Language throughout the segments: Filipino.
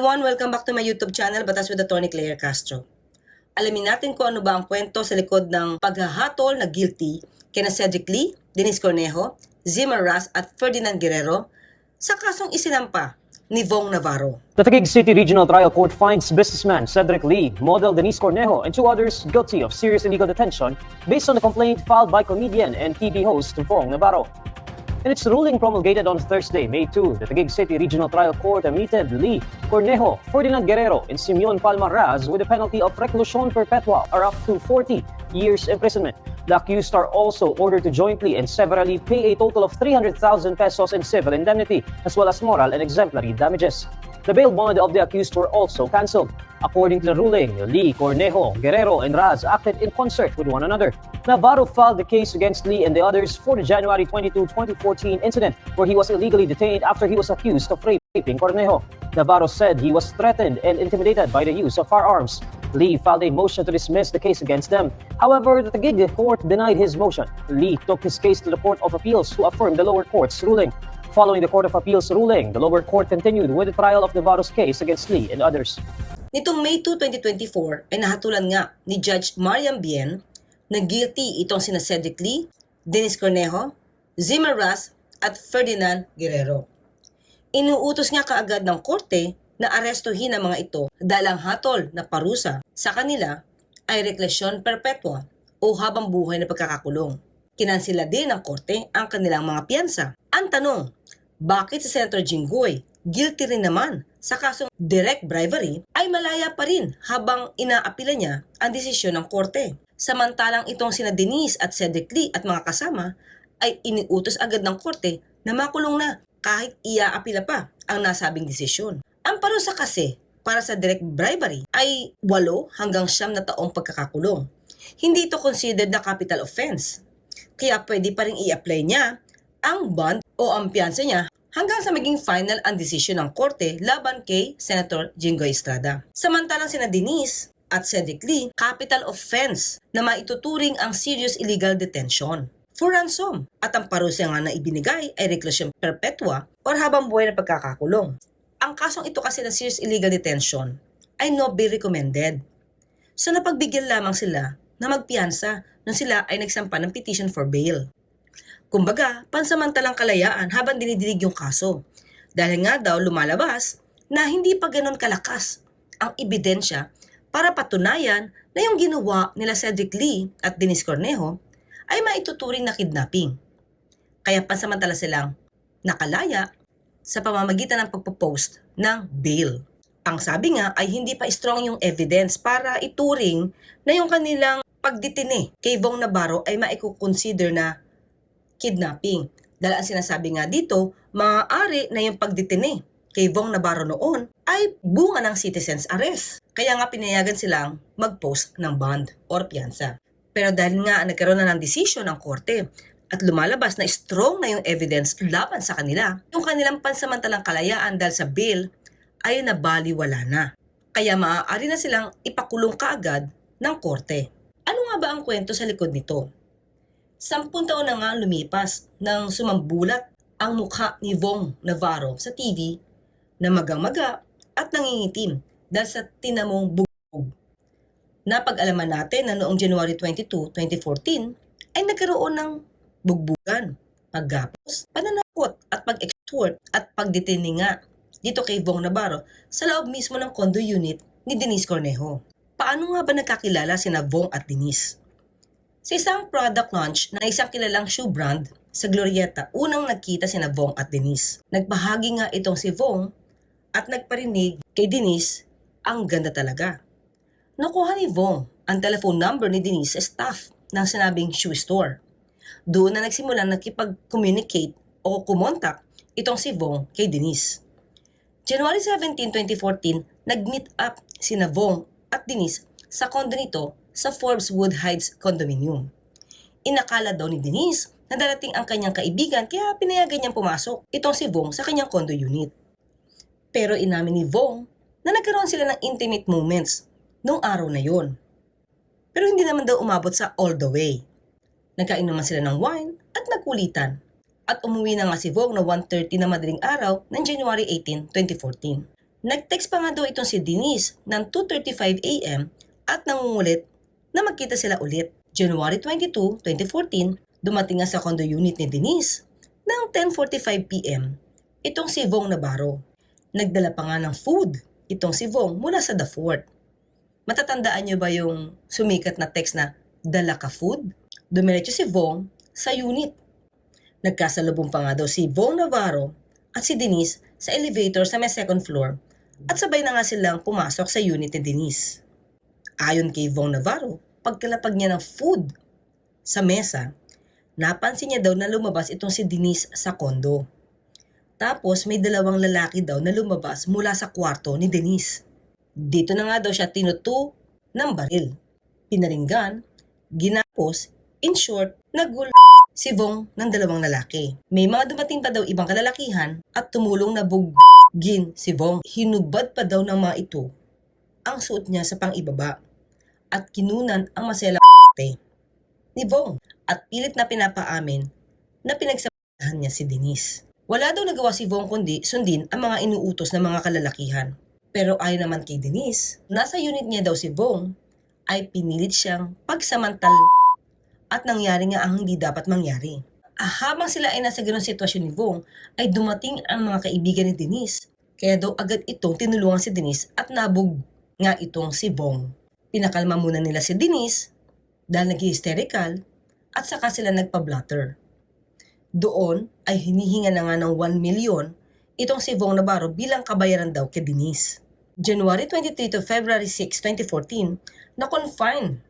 everyone! Welcome back to my YouTube channel, Batas with Attorney Claire Castro. Alamin natin kung ano ba ang kwento sa likod ng paghahatol na guilty kina Cedric Lee, Denise Cornejo, Zimmer Ras at Ferdinand Guerrero sa kasong isinampa ni Vong Navarro. The Taguig City Regional Trial Court finds businessman Cedric Lee, model Denise Cornejo, and 2 others guilty of serious illegal detention based on the complaint filed by comedian and TV host Vong Navarro. In its ruling promulgated on Thursday, May 2, the Taguig City Regional Trial Court admitted Lee, Cornejo, Ferdinand Guerrero, and Simeon Palma Raz with a penalty of reclusion perpetua or up to 40 years imprisonment. The accused are also ordered to jointly and severally pay a total of 300,000 pesos in civil indemnity, as well as moral and exemplary damages. The bail bond of the accused were also cancelled. According to the ruling, Lee, Cornejo, Guerrero, and Raz acted in concert with one another. Navarro filed the case against Lee and the others for the January 22, 2014 incident where he was illegally detained after he was accused of raping Cornejo. Navarro said he was threatened and intimidated by the use of firearms. Lee filed a motion to dismiss the case against them. However, the Taguig court denied his motion. Lee took his case to the Court of Appeals, who affirmed the lower court's ruling. Following the Court of Appeals ruling, the lower court continued with the trial of Navarro's case against Lee and others. Nitong May 2, 2024 ay nahatulan nga ni Judge Mariam Bien na guilty itong sina Cedric Lee, Denise Cornejo, Zimmer Ras at Ferdinand Guerrero. Inuutos nga kaagad ng korte na arestuhin ang mga ito dahil ang hatol na parusa sa kanila ay reclusion perpetua o habang buhay na pagkakakulong. Kinansila din ng korte ang kanilang mga piyansa. Ang tanong, bakit si Senator Jinggoy, guilty rin naman sa kasong direct bribery, ay malaya pa rin habang inaapila niya ang desisyon ng korte? Samantalang itong sina Denise at Cedric Lee at mga kasama ay iniutos agad ng korte na makulong na kahit iaapila pa ang nasabing desisyon. Ang parusa kasi para sa direct bribery ay 8 hanggang 9 na taong pagkakakulong. Hindi ito considered na capital offense. Kaya pwede pa rin i-apply niya ang bond o ang piyansa niya hanggang sa maging final ang desisyon ng korte laban kay Senator Jinggoy Estrada. Samantalang sina Denise at Cedric Lee, capital offense na maituturing ang serious illegal detention for ransom at ang parusa nga na ibinigay ay reclusion perpetua or habang buhay na pagkakakulong. Ang kasong ito kasi ng serious illegal detention ay not be recommended. So napagbigyan lamang sila na magpiyansa nung sila ay nagsampa ng petition for bail. Kumbaga, pansamantalang kalayaan habang dinidinig yung kaso. Dahil nga daw lumalabas na hindi pa ganon kalakas ang ebidensya para patunayan na yung ginawa nila Cedric Lee at Denise Cornejo ay maituturing na kidnapping. Kaya pansamantala silang nakalaya sa pamamagitan ng pagpo-post ng bail. Ang sabi nga ay hindi pa strong yung evidence para ituring na yung kanilang pagdetine kay Vong Navarro ay maiko-consider na kidnapping. Dahil ang sinasabi nga dito, maaari na yung pagdetine kay Vong Navarro noon ay bunga ng citizen's arrest. Kaya nga pinayagan silang mag-post ng bond or piyansa. Pero dahil nga nagkaroon na ng desisyon ng korte at lumalabas na strong na yung evidence laban sa kanila, yung kanilang pansamantalang kalayaan dahil sa bail ay nabaliwala na. Kaya maaari na silang ipakulong kaagad ng korte. Ano nga ba ang kwento sa likod nito? 10 taon na nga lumipas nang sumambulat ang mukha ni Vong Navarro sa TV na magang-maga at nangingitim dahil sa tinamong bugbog. Napag-alaman natin na noong January 22, 2014 ay nagkaroon ng bugbugan, paggapos, pananakot at pag-extort at pagdetine nga dito kay Vong Navarro sa loob mismo ng condo unit ni Denise Cornejo. Paano nga ba nagkakilala sina Vong at Denise? Sa isang product launch ng isang kilalang shoe brand sa Glorieta, unang nagkita sina Vong at Denise. Nagbahagi nga itong si Vong at nagparinig kay Denise, ang ganda talaga. Nakuha ni Vong ang telephone number ni Denise sa staff ng sinabing shoe store. Doon na nagsimulang nakipag-communicate o kumontak itong si Vong kay Denise. January 17, 2014, nag-meet up sina Vong at Denise sa condo nito sa Forbes Wood Heights condominium. Inakala daw ni Denise na darating ang kanyang kaibigan kaya pinayagan niyang pumasok itong si Vong sa kanyang condo unit. Pero inamin ni Vong na nagkaroon sila ng intimate moments noong araw na yon. Pero hindi naman daw umabot sa all the way. Nagkainuman sila ng wine at nagkulitan. At umuwi na nga si Vong na 1:30 na madaling araw ng January 18, 2014. Nag-text pa nga daw itong si Denise ng 2:35 a.m. at nangungulit na magkita sila ulit. January 22, 2014, dumating nga sa condo unit ni Denise ng 10:45 p.m. itong si Vong Navarro. Nagdala pa nga ng food itong si Vong mula sa The Fort. Matatandaan niyo ba yung sumikat na text na dala ka food? Dumiretso si Vong sa unit. Nagkasalubong pa nga daw si Vong Navarro at si Denise sa elevator sa may second floor at sabay na nga silang pumasok sa unit ni Denise. Ayon kay Vong Navarro, pagkalapag niya ng food sa mesa, napansin niya daw na lumabas itong si Denise sa kondo. Tapos may dalawang lalaki daw na lumabas mula sa kwarto ni Denise. Dito na nga daw siya tinuto ng baril. Pinaringgan, ginapos, in short, nagul si Vong ng dalawang lalaki. May mga dumating pa daw ibang kalalakihan at tumulong na buggin si Vong. Hinubad pa daw ng mga ito ang suot niya sa pang-ibaba at kinunan ang masela ni Vong at pilit na pinapaamin na pinagsamahan niya si Denise. Wala daw nagawa si Vong kundi sundin ang mga inuutos ng mga kalalakihan. Pero ayon naman kay Denise, nasa unit niya daw si Vong ay pinilit siyang pagsamantal at nangyari nga ang hindi dapat mangyari. Habang sila ay nasa ganung sitwasyon ni Vong, ay dumating ang mga kaibigan ni Denise. Kaya daw agad itong tinulungan si Denise at nabog nga itong si Vong. Pinakalma muna nila si Denise dahil nag-hysterical at saka sila nagpa-blatter. Doon ay hinihinga na nga ng 1 million itong si Vong Navarro bilang kabayaran daw kay Denise. January 23 to February 6, 2014, na-confine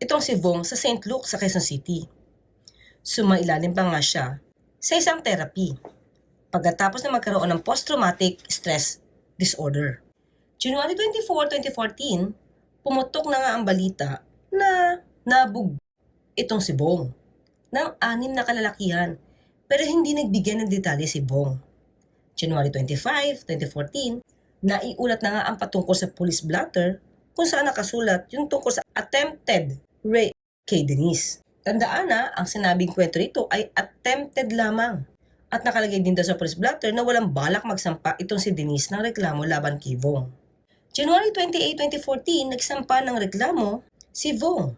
itong si Vong sa St. Luke sa Quezon City. Sumailalim pa nga siya sa isang therapy pagkatapos na magkaroon ng post-traumatic stress disorder. January 24, 2014, pumutok na nga ang balita na nabug itong si Vong ng 6 na kalalakihan pero hindi nagbigay ng detalye si Vong. January 25, 2014, naiulat na nga ang patungkol sa police blotter kung saan nakasulat yung tungkol sa attempted rape kay Denise. Tandaan na, ang sinabing kwento rito ay attempted lamang. At nakalagay din daw sa police blotter na walang balak magsampa itong si Denise ng reklamo laban kay Vong. January 28, 2014, nagsampa ng reklamo si Vong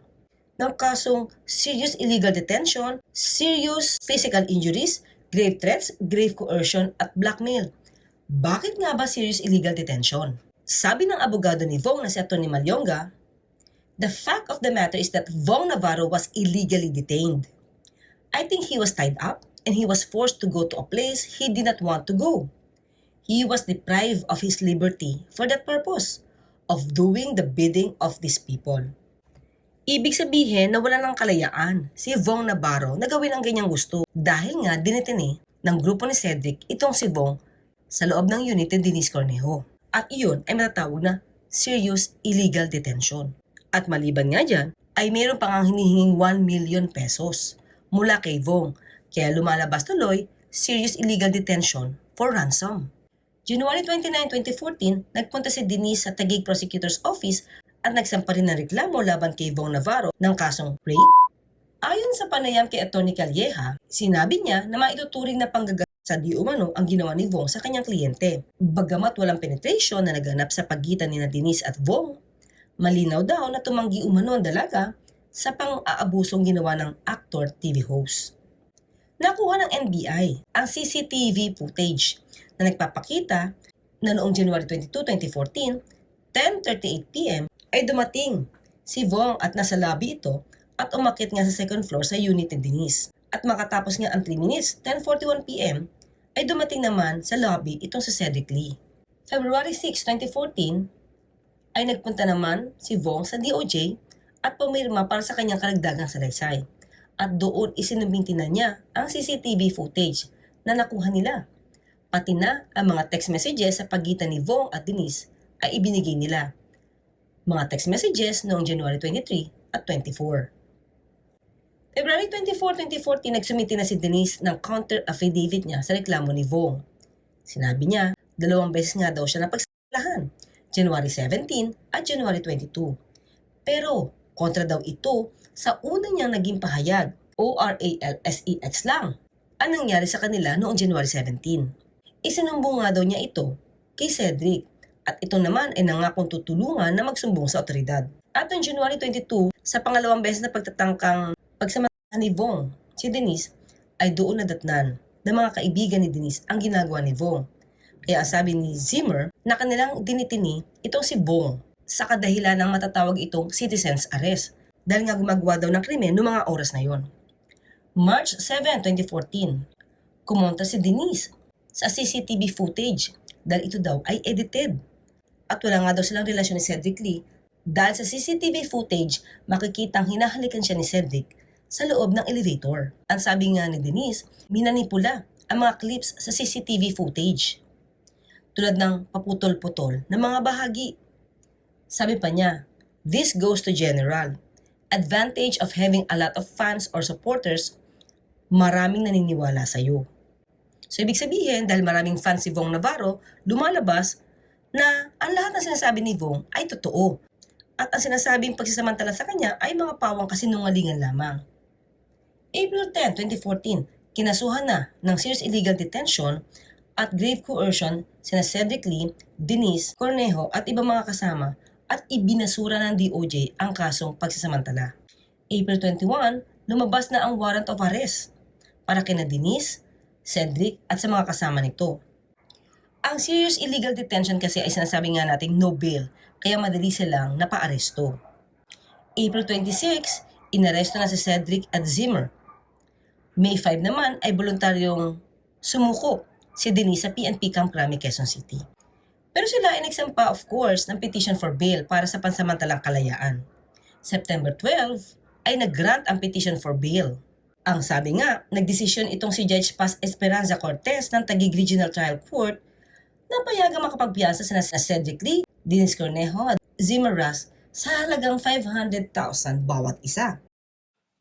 ng kasong serious illegal detention, serious physical injuries, grave threats, grave coercion at blackmail. Bakit nga ba serious illegal detention? Sabi ng abogado ni Vong na si Atty. Malyonga, the fact of the matter is that Vong Navarro was illegally detained. I think he was tied up and he was forced to go to a place he did not want to go. He was deprived of his liberty for that purpose, of doing the bidding of these people. Ibig sabihin na wala ng kalayaan si Vong Navarro na gawin ang ganyang gusto dahil nga dinetene ng grupo ni Cedric itong si Vong sa loob ng unit ni Denise Cornejo. At iyon ay matatawag na serious illegal detention. At maliban nga dyan, ay mayroon pang ang hinihinging 1 million pesos mula kay Vong. Kaya lumalabas tuloy, serious illegal detention for ransom. January 29, 2014, nagpunta si Denise sa Taguig Prosecutor's Office at nagsampa rin ng reklamo laban kay Vong Navarro ng kasong rape. Ayon sa panayam kay Atty. Calleja, sinabi niya na maituturing na panggagamit sa di umano ang ginawa ni Vong sa kanyang kliyente. Bagamat walang penetration na naganap sa pagitan ni Denise at Vong, malinaw daw na tumanggi umano ang dalaga sa pang-aabusong ginawa ng actor TV host. Nakuha ng NBI ang CCTV footage na nagpapakita na noong January 22, 2014, 10:38 p.m. ay dumating si Vong at nasa lobby ito at umakyat nga sa second floor sa unit ni Denise. At makatapos nga ang 3 minutes, 10:41 p.m. ay dumating naman sa lobby itong si Cedric Lee. February 6, 2014 ay nagpunta naman si Vong sa DOJ at pumirma para sa kanyang karagdagang salaysay. At doon isinumbinti na niya ang CCTV footage na nakuha nila. Pati na ang mga text messages sa pagitan ni Vong at Denise ay ibinigay nila. Mga text messages noong January 23 at 24. February 24, 2014, nagsumiti na si Denise ng counter-affidavit niya sa reklamo ni Vong. Sinabi niya, 2 beses nga daw siya napagsalahan, January 17 at January 22. Pero, kontra daw ito sa una niyang naging pahayag, ORALSEX lang, ang nangyari sa kanila noong January 17. Isinumbong nga daw niya ito kay Cedric At ito naman ay nangakong tutulungan na magsumbong sa otoridad. At noong January 22, sa pangalawang beses na pagtatangkang pagsamantala ni Vong, si Denise ay doon nadatnan ng mga kaibigan ni Denise ang ginagawa ni Vong. Kaya sabi ni Zimmer na kanilang dinitini itong si Vong sa kadahilan ng matatawag itong citizen's arrest dahil nga gumagawa daw ng krimen noong mga oras na yon. March 7, 2014, kumontra si Denise sa CCTV footage dahil ito daw ay edited. At wala nga daw silang relasyon ni Cedric Lee dahil sa CCTV footage makikitang hinahalikan siya ni Cedric sa loob ng elevator. Ang sabi nga ni Denise, minanipula ang mga clips sa CCTV footage tulad ng paputol-putol na mga bahagi. Sabi pa niya, this goes to general. Advantage of having a lot of fans or supporters, maraming naniniwala sa iyo. So ibig sabihin, dahil maraming fans si Vong Navarro, lumalabas na ang lahat ng sinasabi ni Vong ay totoo. At ang sinasabing pagsisamantala sa kanya ay mga pawang kasinungalingan lamang. April 10, 2014, kinasuhan na ng serious illegal detention at grave coercion sina Cedric Lee, Denise Cornejo at ibang mga kasama at ibinasura ng DOJ ang kasong pagsasamantala. April 21, lumabas na ang warrant of arrest para kina Denise, Cedric at sa mga kasama nito. Ang serious illegal detention kasi ay sinasabi nga nating no bail, kaya madali silang napaaresto. April 26, inaresto na si Cedric at Zimmer. May 5 naman ay voluntaryong sumuko si Denise sa PNP Camp Crame, Quezon City. Pero sila ay nagsampa of course ng petition for bail para sa pansamantalang kalayaan. September 12 ay nag-grant ang petition for bail. Ang sabi nga, nagdesisyon itong si Judge Paz Esperanza Cortez ng Taguig Regional Trial Court na payagang makapagpiyasa sina Cedric Lee, Denise Cornejo at Zimmer Ras sa halagang 500,000 bawat isa.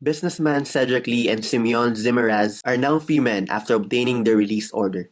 Businessman Cedric Lee and Simeon Zimmeraz are now free men after obtaining their release order.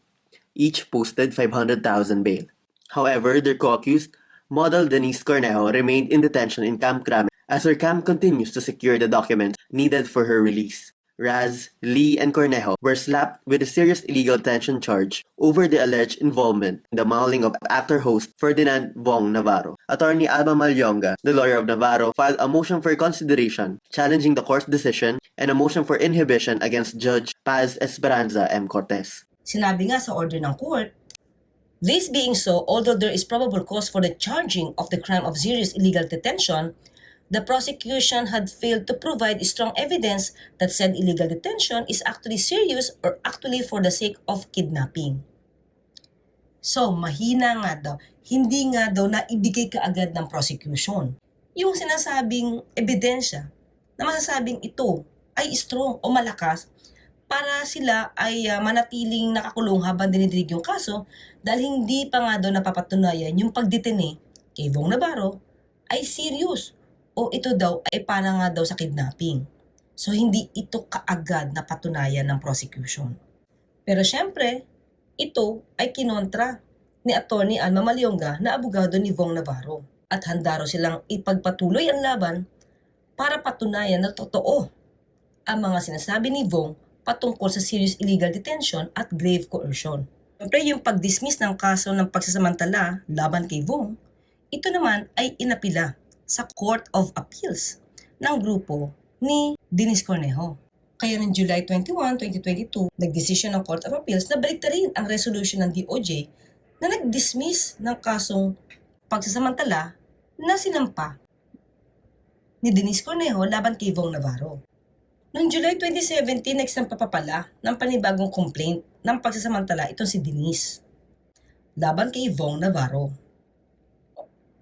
Each posted 500,000 bail. However, their co-accused, model Denise Cornejo, remained in detention in Camp Crame as her camp continues to secure the documents needed for her release. Raz, Lee, and Cornejo were slapped with a serious illegal detention charge over the alleged involvement in the mauling of actor-host Ferdinand Vong Navarro. Attorney Alma Malyonga, the lawyer of Navarro, filed a motion for consideration challenging the court's decision and a motion for inhibition against Judge Paz Esperanza M. Cortez. Sinabi nga sa order ng court, this being so, although there is probable cause for the charging of the crime of serious illegal detention, the prosecution had failed to provide strong evidence that said illegal detention is actually serious or actually for the sake of kidnapping. So, mahina nga daw. Hindi nga daw na ibigay kaagad ng prosecution yung sinasabing ebidensya na masasabing ito ay strong o malakas para sila ay manatiling nakakulong habang dinidinig yung kaso dahil hindi pa nga daw napapatunayan yung pagdetene kay Vong Navarro ay serious o ito daw ay para nga daw sa kidnapping. So hindi ito kaagad na patunayan ng prosecution. Pero syempre, ito ay kinontra ni Attorney Alma Malyonga na abogado ni Vong Navarro at handa raw silang ipagpatuloy ang laban para patunayan na totoo ang mga sinasabi ni Vong patungkol sa serious illegal detention at grave coercion. Siyempre yung pag-dismiss ng kaso ng pagsasamantala laban kay Vong, ito naman ay inapila sa Court of Appeals ng grupo ni Denise Cornejo. Kaya noong July 21, 2022, nagdesisyon ng Court of Appeals na baliktarin ang resolution ng DOJ na nag-dismiss ng kasong pagsasamantala na sinampa ni Denise Cornejo laban kay Vong Navarro. Noong July 2017, nagsampa pa pala ng panibagong complaint ng pagsasamantala itong si Denise laban kay Vong Navarro.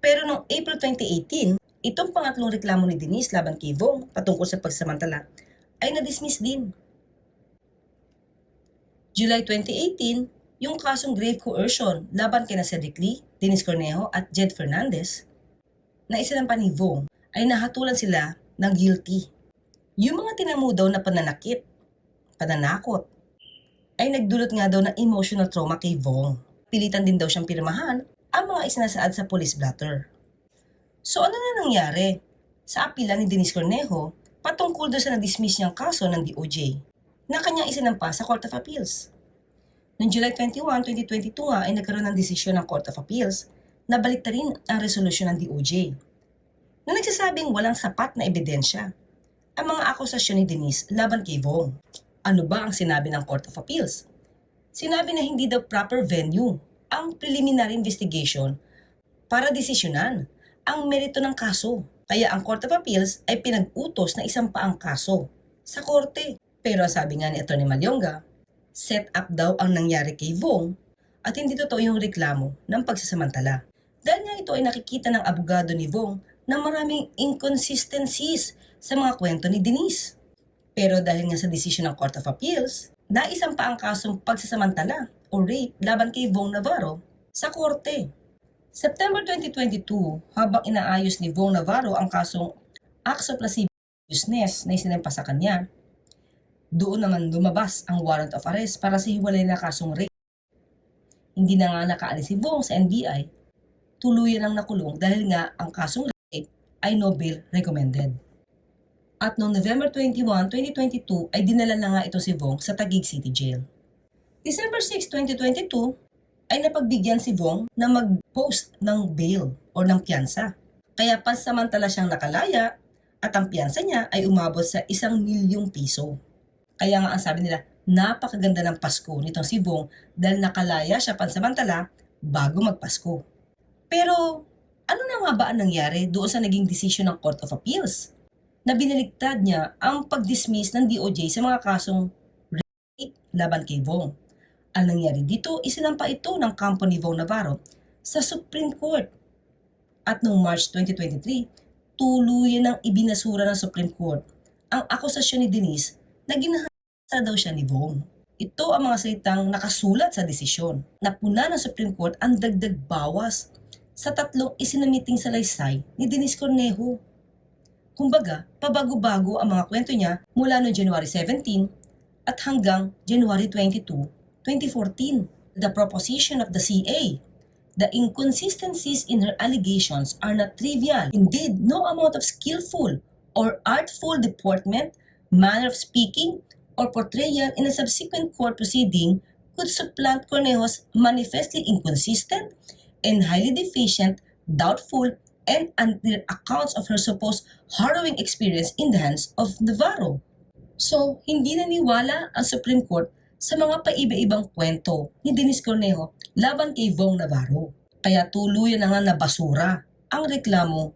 Pero noong April 2018, itong pangatlong reklamo ni Denise laban kay Vong patungkol sa pagsamantala ay na-dismiss din. July 2018, yung kasong grave coercion laban kina Cedric Lee, Denise Cornejo at Jed Fernandez na isinampa ni Vong ay nahatulan sila ng guilty. Yung mga tinamo daw na pananakit, pananakot, ay nagdulot nga daw ng emotional trauma kay Vong. Pilitan din daw siyang pirmahan ang mga isinasaad sa police blotter. So ano na nangyari sa apila ni Denise Cornejo patungkol doon sa na-dismiss niyang kaso ng DOJ na kanyang isinampa sa Court of Appeals? Noong July 21, 2022 nga ay nagkaroon ng desisyon ng Court of Appeals nabalik na rin ang resolusyon ng DOJ na nagsasabing walang sapat na ebidensya ang mga akusasyon ni Denise laban kay Vong. Ano ba ang sinabi ng Court of Appeals? Sinabi na hindi daw proper venue ang preliminary investigation para desisyonan ang merito ng kaso. Kaya ang Court of Appeals ay pinag-utos na isang paang kaso sa korte. Pero sabi nga ni Atty. Malyonga, set up daw ang nangyari kay Vong at hindi totoo yung reklamo ng pagsasamantala. Dahil nga ito ay nakikita ng abogado ni Vong na maraming inconsistencies sa mga kwento ni Denise. Pero dahil nga sa desisyon ng Court of Appeals, naisang pa ang kasong pagsasamantala o rape laban kay Vong Navarro sa korte. September 2022, habang inaayos ni Vong Navarro ang kasong acts of lasciviousness na isinampa sa kanya, doon naman lumabas ang warrant of arrest para sa hiwalay na kasong rape. Hindi na nga nakaalis si Vong sa NBI, tuluyan ang nakulong dahil nga ang kasong rape ay no bail recommended. At noong November 21, 2022 ay dinala na nga ito si Vong sa Taguig City Jail. December 6, 2022 ay napagbigyan si Vong na mag-post ng bail o ng piyansa. Kaya pansamantala siyang nakalaya at ang piyansa niya ay umabot sa 1 milyong piso. Kaya nga ang sabi nila, napakaganda ng Pasko nitong si Vong dahil nakalaya siya pansamantala bago magpasko. Pero ano na nga ba ang nangyari doon sa naging desisyon ng Court of Appeals? Na biniligtad niya ang pag-dismiss ng DOJ sa mga kasong rape laban kay Vong. Ang nangyari dito, isinampa ito ng kampo ni Vong Navarro sa Supreme Court. At noong March 2023, tuluyan ng ibinasura ng Supreme Court ang akusasyon ni Denise na ginahasa daw siya ni Vong. Ito ang mga salitang nakasulat sa desisyon. Napuna ng Supreme Court ang dagdag bawas sa 3 isinamiting salaysay ni Denise Cornejo. Kumbaga, pabago-bago ang mga kwento niya mula noong January 17 at hanggang January 22, 2014. The proposition of the CA, the inconsistencies in her allegations are not trivial. Indeed, no amount of skillful or artful deportment, manner of speaking, or portrayal in a subsequent court proceeding could supplant Cornejo's manifestly inconsistent and highly deficient, doubtful, and unclear accounts of her supposed harrowing experience in the hands of Navarro. So, hindi naniwala ang Supreme Court sa mga paiba-ibang kwento ni Denise Cornejo laban kay Vong Navarro. Kaya tuluyan na nga nabasura ang reklamo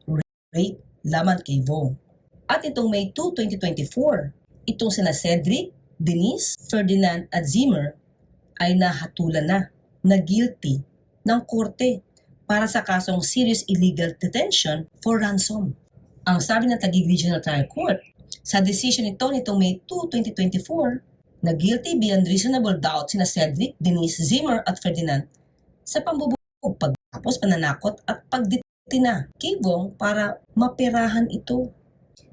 rape laban kay Vong. At itong May 2, 2024, itong sina Cedric, Denise, Ferdinand at Zimmer ay nahatulan na guilty ng korte para sa kasong serious illegal detention for ransom. Ang sabi ng Taguig Regional Trial Court, sa decision nitong May 2, 2024, na guilty beyond reasonable doubt sina Cedric, Denise, Zimmer at Ferdinand sa pambubuo, pagtapos pananakot at pagdetina kay Vong para maperahan ito.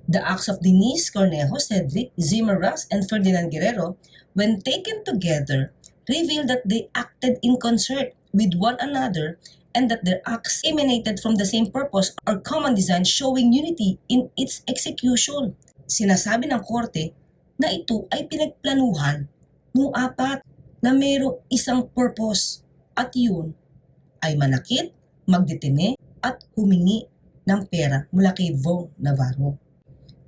The acts of Denise Cornejo, Cedric, Zimmer Ras, and Ferdinand Guerrero, when taken together, reveal that they acted in concert with one another and that their acts emanated from the same purpose or common design, showing unity in its execution. Sinasabi ng korte na ito ay pinagplanuhan ng 4 na mayroong isang purpose at yun ay manakit, magdetine at humingi ng pera mula kay Vong Navarro.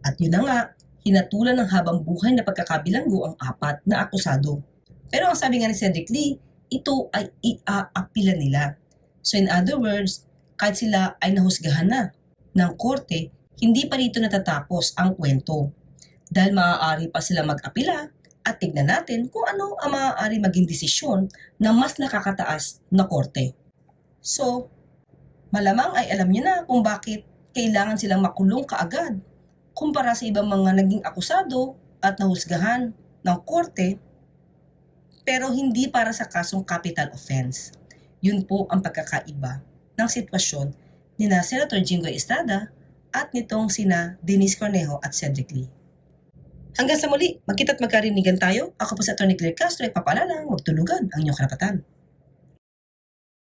At yun na nga, hinatulan ng habang buhay na pagkakabilanggo ang 4 na akusado. Pero ang sabi nga ni Cedric Lee, ito ay iaapila nila. So in other words, kahit sila ay nahusgahan na ng korte, hindi pa rito natatapos ang kwento. Dahil maaari pa sila mag-apila at tignan natin kung ano ang maaari maging desisyon ng mas nakakataas na korte. So, malamang ay alam niyo na kung bakit kailangan silang makulong kaagad kumpara sa ibang mga naging akusado at nahusgahan ng korte pero hindi para sa kasong capital offense. Yun po ang pagkakaiba ng sitwasyon ni na Senator Jinggoy Estrada at nitong sina Denise Cornejo at Cedric Lee. Hanggang sa muli, magkita't magkarinigan tayo. Ako po si Atty. Claire Castro, ipapaalala, huwag tulugan ang inyong karapatan.